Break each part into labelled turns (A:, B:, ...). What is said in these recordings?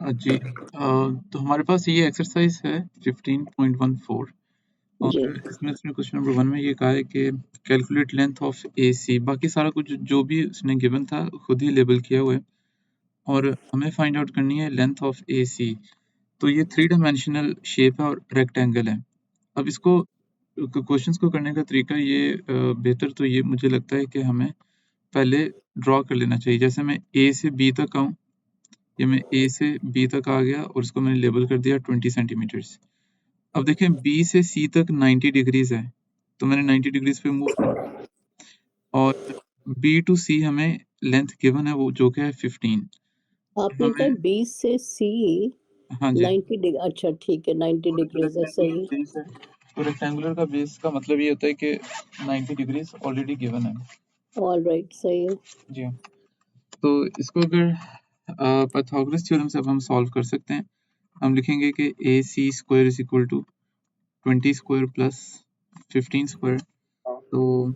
A: जी तो हमारे पास ये एक्सरसाइज है 15.14
B: जी
A: और इसमें उसने क्वेश्चन नंबर 1 में ये कहा है कि कैलकुलेट लेंथ ऑफ AC। बाकी सारा कुछ जो भी उसने गिवन था खुद ही लेबल किया हुआ है और हमें फाइंड आउट करनी है लेंथ ऑफ AC। तो ये 3 डायमेंशनल शेप है और रेक्टेंगल है। अब इसको क्वेश्चंस को करने का तरीका ये बेहतर तो ये मुझे लगता है कि हमें पहले ड्रॉ कर लेना चाहिए। जैसे मैं A से B तक आऊँ, ये मैं A से B तक आ गया और इसको मैंने लेबल कर दिया 20 सेंटीमीटर्स। अब देखें B से C तक 90 डिग्रीज है, तो मैंने 90 डिग्रीज पे मूव कर दिया और B टू C हमें लेंथ गिवन है वो जो कि है 15।
B: आपने कहा
A: हमें
B: 20 से सी
A: हाँ जी
B: 90 डिग्री। अच्छा ठीक है, 90 डिग्रीज है,
A: रेक्टेंगुलर
B: सही।
A: बेस है, तो रेक्टेंगुलर का बेस का मतलब ये होता है कि 90 डिग्रीज ऑलरेडी गिवन है।
B: ऑल राइट, सही है।
A: जी हाँ, तो इसको अगर पाइथागोरस थ्योरम से अब हम सॉल्व कर सकते हैं। हम लिखेंगे कि AC square is equal to 20 square plus 15 square, तो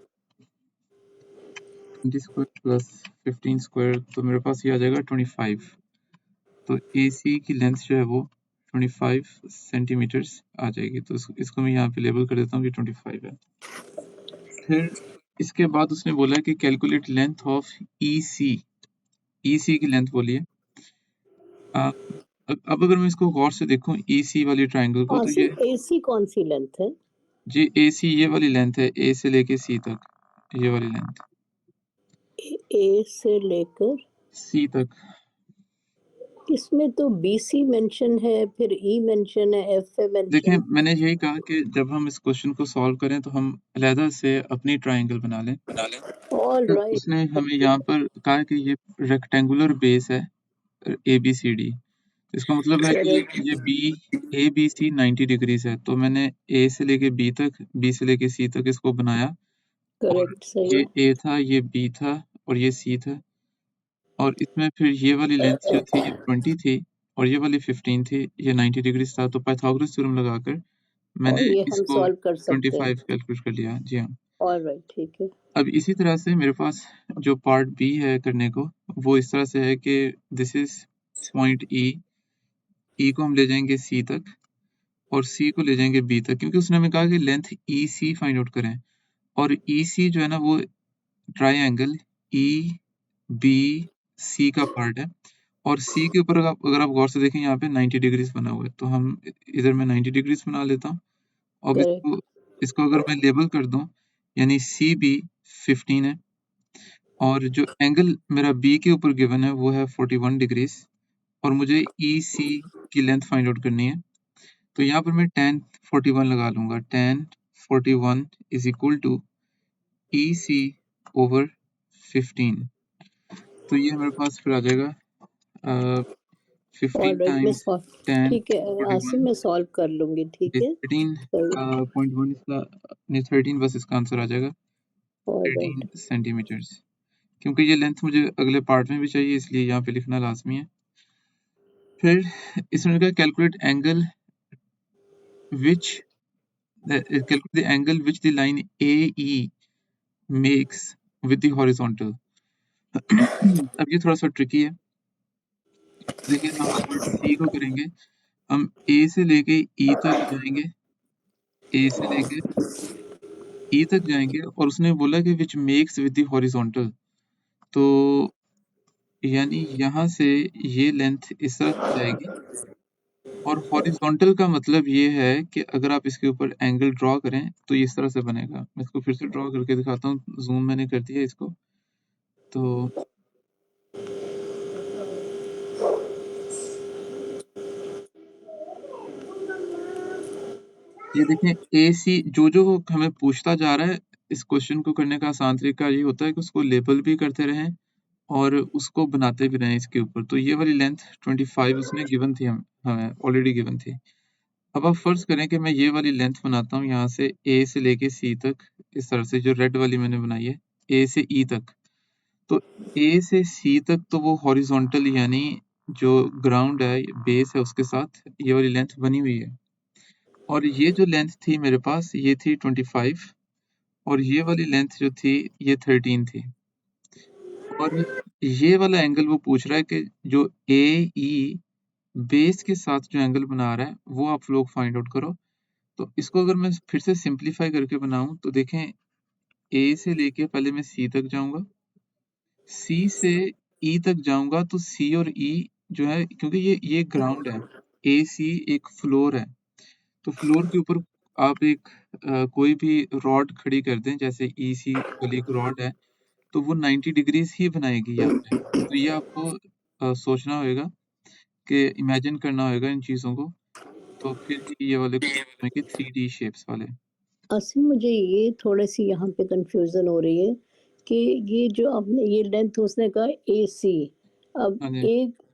A: 20 स्क्वायर प्लस 15 स्क्वायर तो मेरे पास ये आ जाएगा 25। तो AC की लेंथ जो है वो 25 सेंटीमीटर्स आ जाएगी। तो इसको मैं यहाँ पे लेबल कर देता हूँ कि 25 है। फिर इसके बाद उसने बोला कि calculate length of EC। EC की लेंथ बोलिए। अब अगर मैं इसको गौर से देखूं EC वाली ट्रायंगल को, तो ये
B: आसिम, एसी कौन सी लेंथ है?
A: जी AC ये वाली लेंथ है, A से लेके C तक, ये वाली लेंथ
B: ए से लेकर
A: C तक।
B: इसमें तो बीसी मेंशन है, फिर ई मेंशन है, एफ है
A: देखें
B: मेंशन।
A: मैंने यही कहा कि जब हम इस क्वेश्चन को सॉल्व करें तो हम अलहदा से अपनी ट्रायंगल बना लें।
B: ऑल
A: तो
B: राइट,
A: उसने हमें यहाँ पर कहा कि ये रेक्टेंगुलर बेस है ABCD। इसका मतलब है कि
B: करेक्ट
A: ये ABC 90 डिग्रीज है, तो मैंने A से लेके B तक, B से लेके C तक इसको बनाया और
B: करेक्ट, सही
A: ये
B: है।
A: A था, ये B था और ये C था और इसमें फिर ये वाली लेंथ जो थी ये 20 थी और ये वाली 15 थी, ये 90 डिग्रीज था। तो पाइथागोरस थ्योरम लगाकर मैंने
B: और ये हम
A: इसको
B: सॉल्व कर सकते हैं।
A: 25 कैलकुलेट कर लिया। जी हाँ।
B: ऑल राइट, ठीक है।
A: अब इसी तरह से मेरे पास जो पार्ट बी है करने को, वो इस तरह से है कि दिस इज पॉइंट E को हम ले जाएंगे C तक और C को ले जाएंगे B तक, क्योंकि उसने हमें कहा कि लेंथ EC फाइंड आउट करें और EC जो है ना वो ट्राइंगल EBC का पार्ट है और C के ऊपर अगर आप गौर से देखें यहाँ पे 90 डिग्रीज बना हुआ है, तो हम इधर मैं 90 डिग्रीज बना लेता हूँ। अब इसको
B: करेक्ट,
A: इसको अगर मैं लेबल कर दूं, यानी CB 15 है और जो एंगल मेरा B के ऊपर गिवन है वो है 41 डिग्रीज और मुझे EC की लेंथ फाइंड आउट करनी है। तो यहाँ पर मैं tan 41 लगा लूंगा। tan 41 is equal to EC over 15। तो ये मेरे पास फिर आ जाएगा
B: ऑल
A: 15
B: राइट, मैं
A: टाइम्स
B: सॉल्व।
A: tan
B: ठीक है आसिम,
A: 41
B: मैं सॉल्व कर लूंगी, ठीक
A: इज
B: है।
A: 13.1 इसका नहीं 13 बस इसका आंसर आ जाएगा
B: ऑल
A: 13
B: राइट,
A: सेंटीमीटर्स। क्योंकि ये लेंथ मुझे अगले पार्ट में भी चाहिए इसलिए यहाँ पे लिखना लाजमी है। फिर इसमें कहा calculate angle which calculate the angle which the line AE makes with the horizontal। अब ये थोड़ा सा ट्रिकी है। देखिए हम पार्ट सी को करेंगे, हम ए से लेके ई तक जाएंगे, ए से लेके ई तक जाएंगे और उसने बोला कि which makes with the horizontal. तो यानी यहाँ से ये लेंथ इस तरह से जाएगी और हॉरिजॉन्टल का मतलब ये है कि अगर आप इसके ऊपर एंगल ड्रॉ करें तो ये इस तरह से बनेगा। मैं इसको फिर से ड्रॉ करके दिखाता हूँ, जूम मैंने कर दिया इसको। तो ये देखें AC जो हमें पूछता जा रहा है, इस क्वेश्चन को करने का आसान तरीका ये होता है कि उसको लेबल भी करते रहें और उसको बनाते भी रहें इसके ऊपर। तो ये वाली लेंथ 25 उसने गिवन थी, हमें ऑलरेडी गिवन थी। अब आप फर्ज करें कि मैं ये वाली लेंथ बनाता हूँ यहाँ से A से लेके C तक, इस तरह से जो रेड वाली मैंने बनाई है A से E तक। तो A से C तक तो वो हॉरिजॉन्टल यानी जो ग्राउंड है, बेस है, उसके साथ ये वाली लेंथ बनी हुई है और ये जो लेंथ थी मेरे पास ये थी 25 और ये वाली लेंथ जो थी ये 13 थी और ये वाला एंगल वो पूछ रहा है कि जो AE बेस के साथ जो एंगल बना रहा है वो आप लोग फाइंड आउट करो। तो इसको अगर मैं फिर से सिंप्लीफाई करके बनाऊं तो देखें, ए से लेके पहले मैं सी तक जाऊंगा, सी से ई तक जाऊंगा, तो सी और ई जो है, क्योंकि ये ग्राउंड है, ए सी एक फ्लोर है, तो फ्लोर के ऊपर आप एक कोई भी रॉड खड़ी कर दें, जैसे ई सी वाली एक रॉड है, तो वो 90 डिग्रीज ही बनाएगी यहाँ पे। तो ये आपको सोचना होगा कि इमेजिन करना होगा इन चीज़ों को, तो फिर ही ये वाले क्वेश्चन होंगे 3D शेप्स वाले।
B: असल मुझे ये थोड़ी सी यहाँ पे कंफ्यूजन हो रही है कि ये जो आपने ये लेंथ उसने कहा ए सी, अब
A: हाँ जी,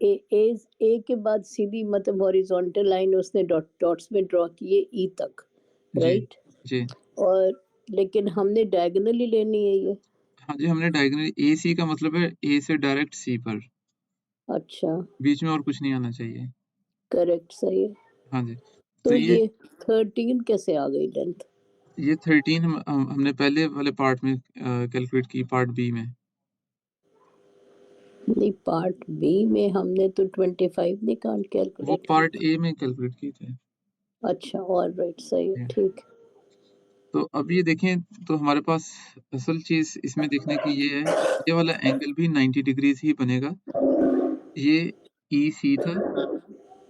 B: ए के बाद सीधी मतलब हॉरिजॉन्टल लाइन उसने डॉट्स में ड्रॉ की है ई तक,
A: जी,
B: राइट?
A: जी।
B: और लेकिन हमने डायगोनली लेनी है ये।
A: हाँ जी, हमने डायगोनली ए सी का मतलब है ए से डायरेक्ट सी पर,
B: अच्छा,
A: बीच में और कुछ नहीं आना चाहिए।
B: करेक्ट, सही है।
A: हाँ जी, तो
B: तो ये 13 कैसे आ गई लेंथ?
A: ये 13 हमने पहले वाले पार्ट में कैलकुलेट की, पार्ट बी में।
B: नहीं, पार्ट बी में हमने तो 25 निकाल
A: वो
B: कैलकुलेट की।
A: पार्ट ए में कैलकुलेट की थे।
B: अच्छा, ऑल राइट, सही है,
A: जी।
B: ठीक।
A: तो अब ये देखें, तो हमारे पास असल चीज़ इसमें देखने की ये है कि ये वाला एंगल भी 90 डिग्रीज़ ही बनेगा। ये ईसी था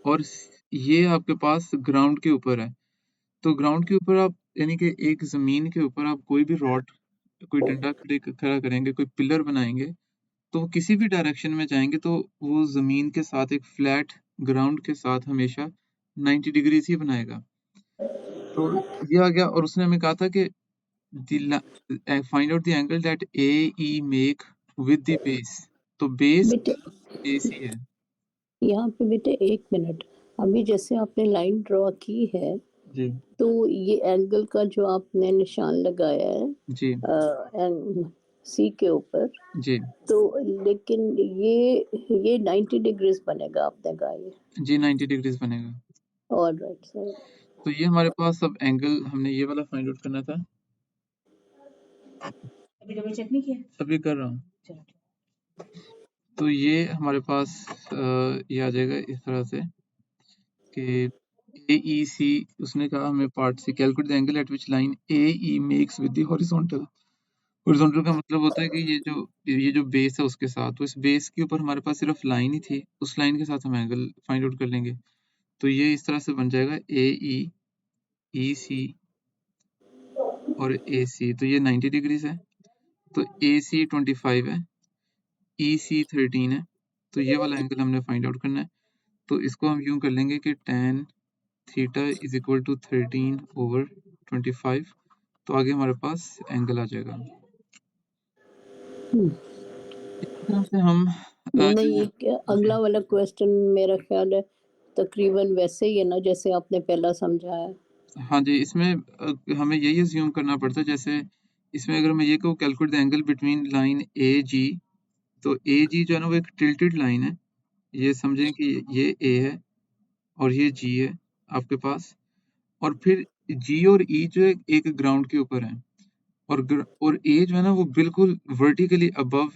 A: और ये आपके पास ग्राउंड के ऊपर है। तो ग्राउंड के ऊपर आप, यानी कि एक ज़मीन के ऊपर आप कोई भी रॉड, कोई डंडा खड़ा करेंगे, कोई पिलर बनाएँगे, तो वो किसी भी डायरेक्शन में जाएँगे तो वो ज़मीन के साथ एक फ्लैट ग्राउंड के साथ हमेशा 90 डिग्रीज़ ही बनाएगा। तो ये आ गया, और उसने हमें कहा था कि find out the angle that A E make with the base. तो बेस
B: बेटे,
A: AC है।
B: यहाँ पे बेटे एक मिनट, अभी जैसे आपने लाइन ड्रॉ की है,
A: जी,
B: तो ये एंगल का जो आपने निशान लगाया
A: जी,
B: है सी के ऊपर,
A: जी,
B: तो लेकिन ये 90 डिग्रीज बनेगा आपने कहा ये।
A: जी 90 डिग्रीज़ बनेगा।
B: ऑल राइट, सही।
A: तो ये हमारे पास अब एंगल, हमने ये वाला फाइंड आउट करना था। अभी डबल चेक नहीं किया? अभी कर रहा हूँ। तो ये हमारे पास ये आ जाएगा इस तरह से कि AEC, उसने कहा हमें पार्ट से calculate the angle eight which line AE makes with the horizontal. Horizontal का मतलब होता है कि ये जो बेस है उसके साथ, तो इस बेस के ऊपर हमारे पास सिर्फ लाइन ही थी, उस लाइन के साथ हम एंगल फाइंड आउट कर लेंगे। तो ये इस तरह से बन जाएगा AE, EC और AC, तो ये 90 डिग्रीज है। तो AC 25 है, EC 13 है, तो ये वाला एंगल हमने फाइंड आउट करना है। तो इसको हम यूं कर लेंगे कि tan theta is equal to 13 over 25, तो आगे हमारे पास एंगल आ जाएगा। इसी तरह से हम
B: नहीं,
A: जो,
B: ये
A: जी,
B: अगला वाला क्वेश्चन मेरा ख्याल है तकरीबन वैसे ही है ना जैसे आपने पहला समझाया।
A: हाँ जी, इसमें हमें यही अज्यूम करना पड़ता है, जैसे इसमें अगर मैं ये कहूँ calculate the angle between line AG, तो AG जो है ना वो एक टिल्टेड लाइन है। ये समझें कि ये A है और ये G है आपके पास, और फिर G और E जो है एक ग्राउंड के ऊपर है, और A जो है ना वो बिल्कुल वर्टिकली अबव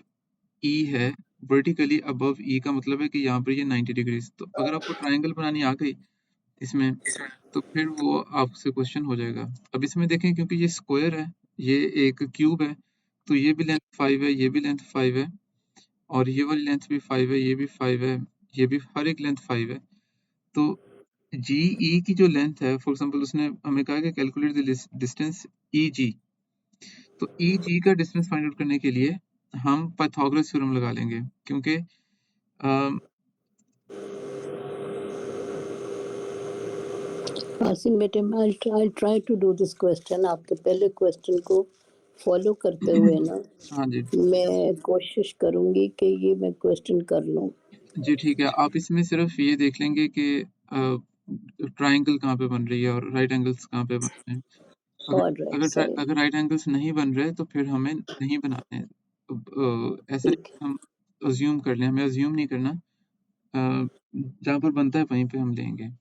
A: E है। वर्टिकली अबव E का मतलब है कि यहाँ पर ये 90 डिग्रीज। तो अगर आपको ट्राइंगल बनानी आ गई इसमें, तो फिर वो आपसे क्वेश्चन हो जाएगा। अब इसमें देखें, क्योंकि ये स्क्वायर है, ये एक क्यूब है, तो ये भी लेंथ 5 है, ये भी लेंथ 5 है, और ये वाली लेंथ भी 5 है, ये भी 5 है, ये भी, हर एक लेंथ 5 है। तो जी ई की जो लेंथ है, फॉर एग्जांपल उसने हमें कहा कि कैलकुलेट द डिस्टेंस ई जी। तो ई जी का डिस्टेंस फाइंड आउट करने के लिए हम पाइथागोरस थ्योरम लगा लेंगे, क्योंकि अम,
B: आसिम बेटे, I try to do this question, आपके पहले क्वेश्चन को फॉलो करते हुए ना
A: हाँ जी,
B: मैं कोशिश करूंगी कि ये मैं क्वेश्चन कर लूं।
A: जी ठीक है। आप इसमें सिर्फ ये देख लेंगे कि ट्राइंगल कहाँ पे बन रही है और राइट एंगल्स कहाँ पे बन रहे हैं। अगर
B: ऑल राइट, सही,
A: अगर राइट एंगल्स नहीं बन रहे तो फिर हमें नहीं बनाने हैं। ऐसा नहीं
B: ठीक
A: कि हम अज्यूम कर लें, हमें अज्यूम नहीं करना। जहाँ पर बनता है वहीं पे हम लेंगे।
B: है,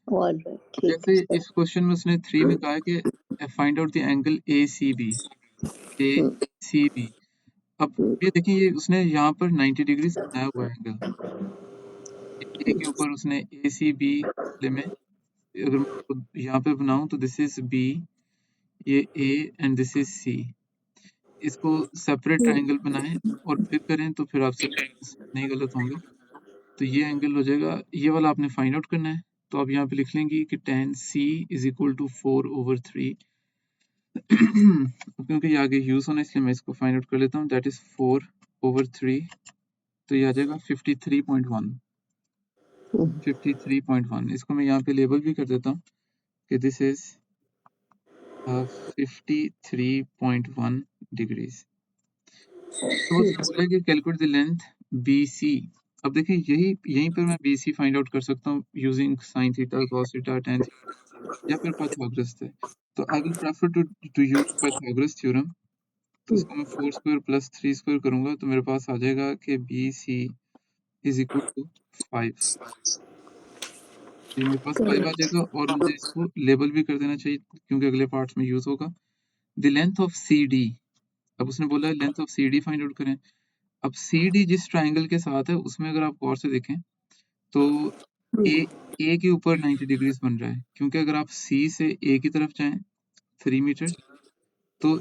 B: ऑल राइट, ठीक
A: जैसे
B: है, सही।
A: इस क्वेश्चन में उसने 3 में कहा है कि find out the angle ACB,
B: hmm,
A: ACB। अब
B: हम्म,
A: ये देखिए, ये उसने यहाँ पर 90 डिग्री बनाया हुआ है एंगल, ए के ऊपर उसने ए सी बी में, अगर मैं यहाँ पे बनाऊं तो दिस इज बी, ये A and this is C. इसको सेपरेट ट्राइंगल बनाएं और फिर करें तो फिर आपसे नहीं गलत होंगे। तो ये एंगल हो जाएगा, ये वाला आपने फाइंड आउट करना है। तो आप यहाँ पे लिख लेंगे कि tan C is equal to 4/3 क्योंकि ये आगे यूज होना है इसलिए मैं इसको फाइंड आउट कर लेता हूँ। दैट इज 4/3, तो ये आ जाएगा 53.1। 53.1 इसको मैं यहाँ पे लेबल भी कर देता हूँ कि दिस इज 53.1 डिग्रीज। तो उसने बोला कि कैलकुलेट द लेंथ BC। अब देखिए यहीं पर मैं BC फाइंड आउट कर सकता हूँ using sin theta, cos theta, tan theta या फिर पाइथागोरस से। तो I will prefer to use Pythagoras theorem. तो इसको मैं 4 स्क्वायर प्लस 3 स्क्वायर करूंगा तो मेरे पास आ जाएगा कि BC इज इक्वल टू 5। ये मेरे पास 5 आ जाएगा और मुझे इसको लेबल भी कर देना चाहिए क्योंकि अगले पार्ट्स में यूज होगा। द लेंथ ऑफ CD, अब उसने बोला है length of CD find out करें। अब CD जिस ट्राइंगल के साथ है उसमें अगर आप गौर से देखें तो ए के ऊपर 90 डिग्रीज बन रहा है, क्योंकि अगर आप C से A की तरफ जाएं 3 मीटर तो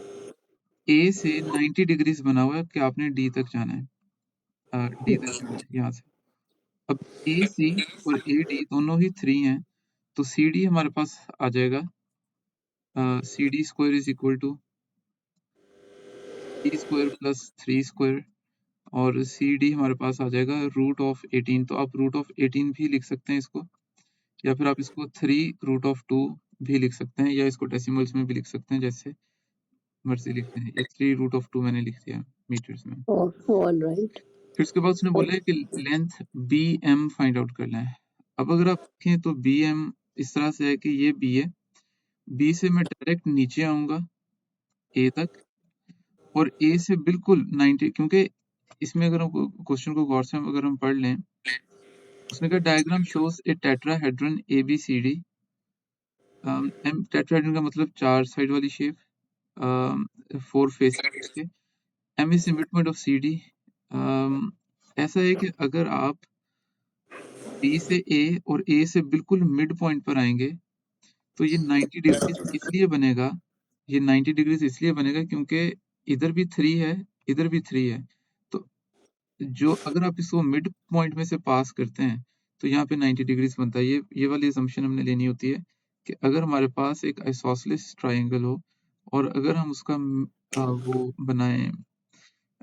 A: A से 90 डिग्रीज बना हुआ है कि आपने D तक जाना है, D तक जाना है यहाँ से। अब AC और AD दोनों ही 3 हैं तो CD हमारे पास आ जाएगा CD square is equal to C square plus 3 square और CD हमारे पास आ जाएगा √18। तो आप √18 भी लिख सकते हैं इसको, या फिर आप इसको 3√2 भी लिख सकते हैं, या इसको डेसिमल्स में भी लिख सकते हैं, जैसे मर्जी लिखते हैं। ये 3√2 मैंने लिख दिया मीटर्स में।
B: ऑलराइट।
A: फिर उसके बाद उसने बोला है कि लेंथ BM फाइंड आउट करना है। अब अगर आप देखें तो BM इस तरह से है कि ये B है, B से मैं डायरेक्ट नीचे आऊंगा A तक और A से बिल्कुल 90, क्योंकि इसमें अगर हम क्वेश्चन को गौर से अगर हम पढ़ लें, उसने कहा डायग्राम शोज ए टेट्राहेड्रन ABCD। टेट्राहेड्रन का मतलब 4 साइड वाली शेप, 4 फेसेस उसके। M is the midpoint of CD। ऐसा है कि अगर आप B से A और A से बिल्कुल मिड पॉइंट पर आएंगे तो ये 90 डिग्रीज इसलिए बनेगा, ये 90 डिग्रीज इसलिए बनेगा क्योंकि इधर भी 3 है, इधर भी 3 है। तो जो अगर आप इसको मिड पॉइंट में से पास करते हैं तो यहाँ पे 90 डिग्रीज बनता है। ये वाली असम्पशन हमने लेनी होती है कि अगर हमारे पास एक आइसोसेलेस ट्राइंगल हो और अगर हम उसका वो बनाएं,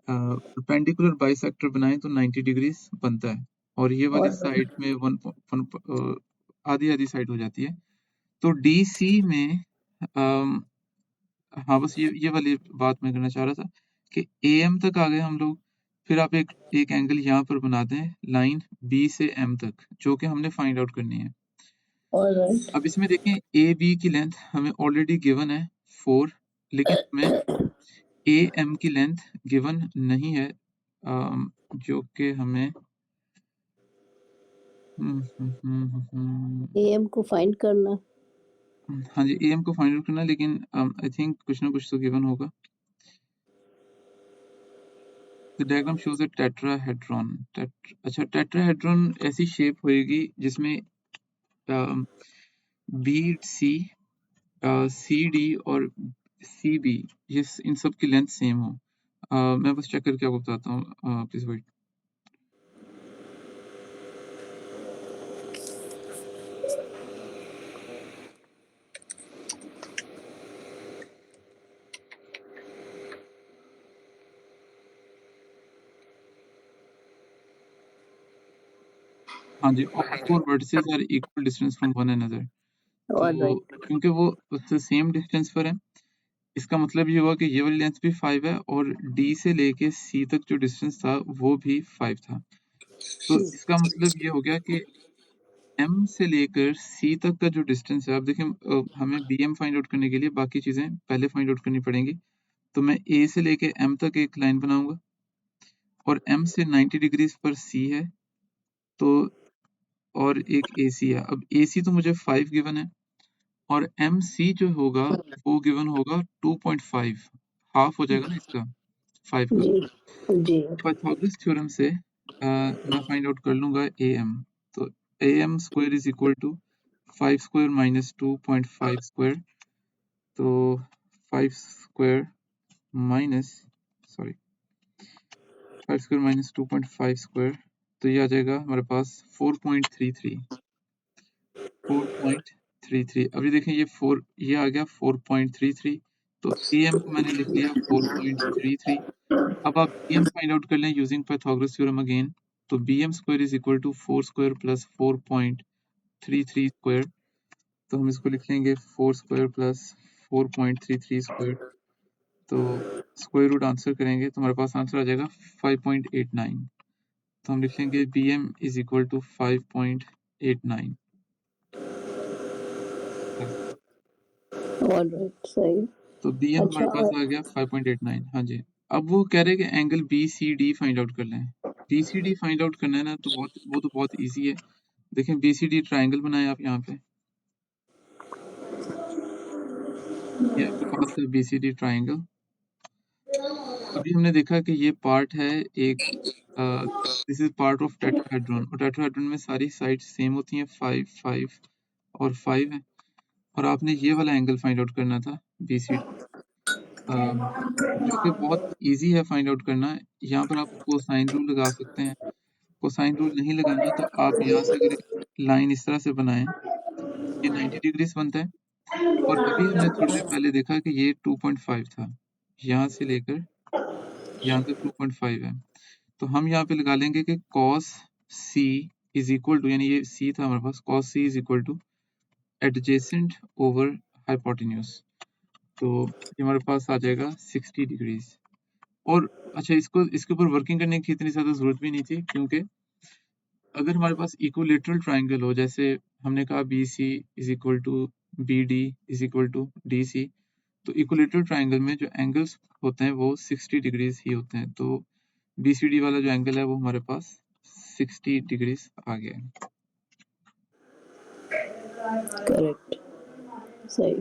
A: परपेंडिकुलर बाइसेक्टर बनाएं तो 90 डिग्रीज बनता है और ये वाली साइड में आधी आधी साइड हो जाती है। तो DC में हाँ, बस ये वाली बात मैं करना चाह रहा था कि AM तक आ गए हम लोग। फिर आप एक एंगल यहाँ पर बना दें लाइन B से M तक, जो कि हमने फाइंड आउट करनी है।
B: ऑलराइट।
A: अब इसमें देखें AB की लेंथ हमें ऑलरेडी गिवन है 4, लेकिन हमें AM की लेंथ गिवन नहीं है, जो कि हमें
B: AM को फाइंड करना।
A: हाँ जी, AM को फाइंड आउट करना, लेकिन आई थिंक कुछ ना कुछ तो गिवन होगा। The diagram shows a tetrahedron. अच्छा, टेट्राहेड्रॉन ऐसी शेप होएगी जिसमें BC, CD और CB ये इन सब की लेंथ सेम हो। मैं बस चेक करके आपको बताता हूँ, प्लीज वेट। हाँ जी, all four vertices are equal distance from one another. तो
B: ऑलराइट।
A: क्योंकि वो उससे सेम डिस्टेंस पर है, इसका मतलब ये हुआ कि ये वाली लेंथ भी 5 है और D से लेके C तक जो डिस्टेंस था वो भी 5 था। तो इसका मतलब ये हो गया कि M से लेकर C तक का जो डिस्टेंस है, अब देखें हमें BM फाइंड आउट करने के लिए बाकी चीजें पहले फाइंड आउट करनी पड़ेंगी। तो मैं A से लेके M तक एक लाइन बनाऊंगा और M से 90 डिग्रीज पर C है, तो और एक AC है। अब AC तो मुझे 5 गिवन है और MC जो होगा वो गिवन होगा 2.5, हाफ हो जाएगा ना इसका 5 का।
B: जी जी।
A: पाइथागोरस थ्योरम से मैं फाइंड आउट कर लूंगा AM। तो AM square is equal to 5 square minus 2.5 square. तो 5 square minus 2.5 square, तो ये आ जाएगा हमारे पास 4.33। अभी देखें ये आ गया 4.33, तो AM को मैंने लिख लिया 4.33। अब आप BM फाइंड आउट कर लें यूजिंग पाइथागोरस थ्योरम अगेन। तो BM square is equal to 4 square plus 4.33 square. तो हम इसको लिख लेंगे 4 स्क्वायर प्लस 4.33 स्क्वायर। तो स्क्वायर रूट आंसर करेंगे तो हमारे पास आंसर आ जाएगा 5.89। तो हम लिख लेंगे BM is equal to 5.89।
B: Alright, सही।
A: तो BM
B: अच्छा,
A: हमारे पास आ गया 5.89। हाँ जी। अब वो कह रहे हैं कि एंगल BCD फाइंड आउट कर लें। BCD फाइंड आउट करना है ना, तो बहुत इजी है। देखें BCD ट्राइंगल बनाए आप यहाँ पे, ये आपके पास है BCD ट्राइंगल। अभी हमने देखा कि ये पार्ट है एक, this is part of tetrahedron, और टेट्राहेड्रॉन में सारी साइड्स सेम होती हैं, 5 5 और 5 है। और आपने ये वाला एंगल फाइंड आउट करना था BCD, जो कि बहुत इजी है फाइंड आउट करना। यहाँ पर आप कोसाइन रूल लगा सकते हैं। कोसाइन रूल नहीं लगाना तो आप यहाँ से अगर लाइन इस तरह से बनाएं, ये 90 डिग्रीज बनता है। और अभी हमने थोड़ी देर पहले देखा कि ये 2.5 था, यहाँ से लेकर यहाँ तक 2.5 है। तो हम यहाँ पे लगा लेंगे कि cos C is equal to, यानी ये C था हमारे पास, cos C is equal to adjacent over hypotenuse. तो ये हमारे पास आ जाएगा 60 डिग्रीज। और अच्छा, इसके ऊपर वर्किंग करने की इतनी ज़्यादा ज़रूरत भी नहीं थी, क्योंकि अगर हमारे पास इक्विलेटरल ट्राइंगल हो, जैसे हमने कहा BC is equal to BD is equal to DC, तो इक्विलेटरल ट्राइंगल में जो एंगल्स होते हैं वो 60 डिग्रीज ही होते हैं। तो BCD वाला जो एंगल है वो हमारे पास 60 डिग्रीज आ गया है।
B: करेक्ट, सही।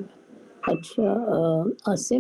B: अच्छा, आसिम,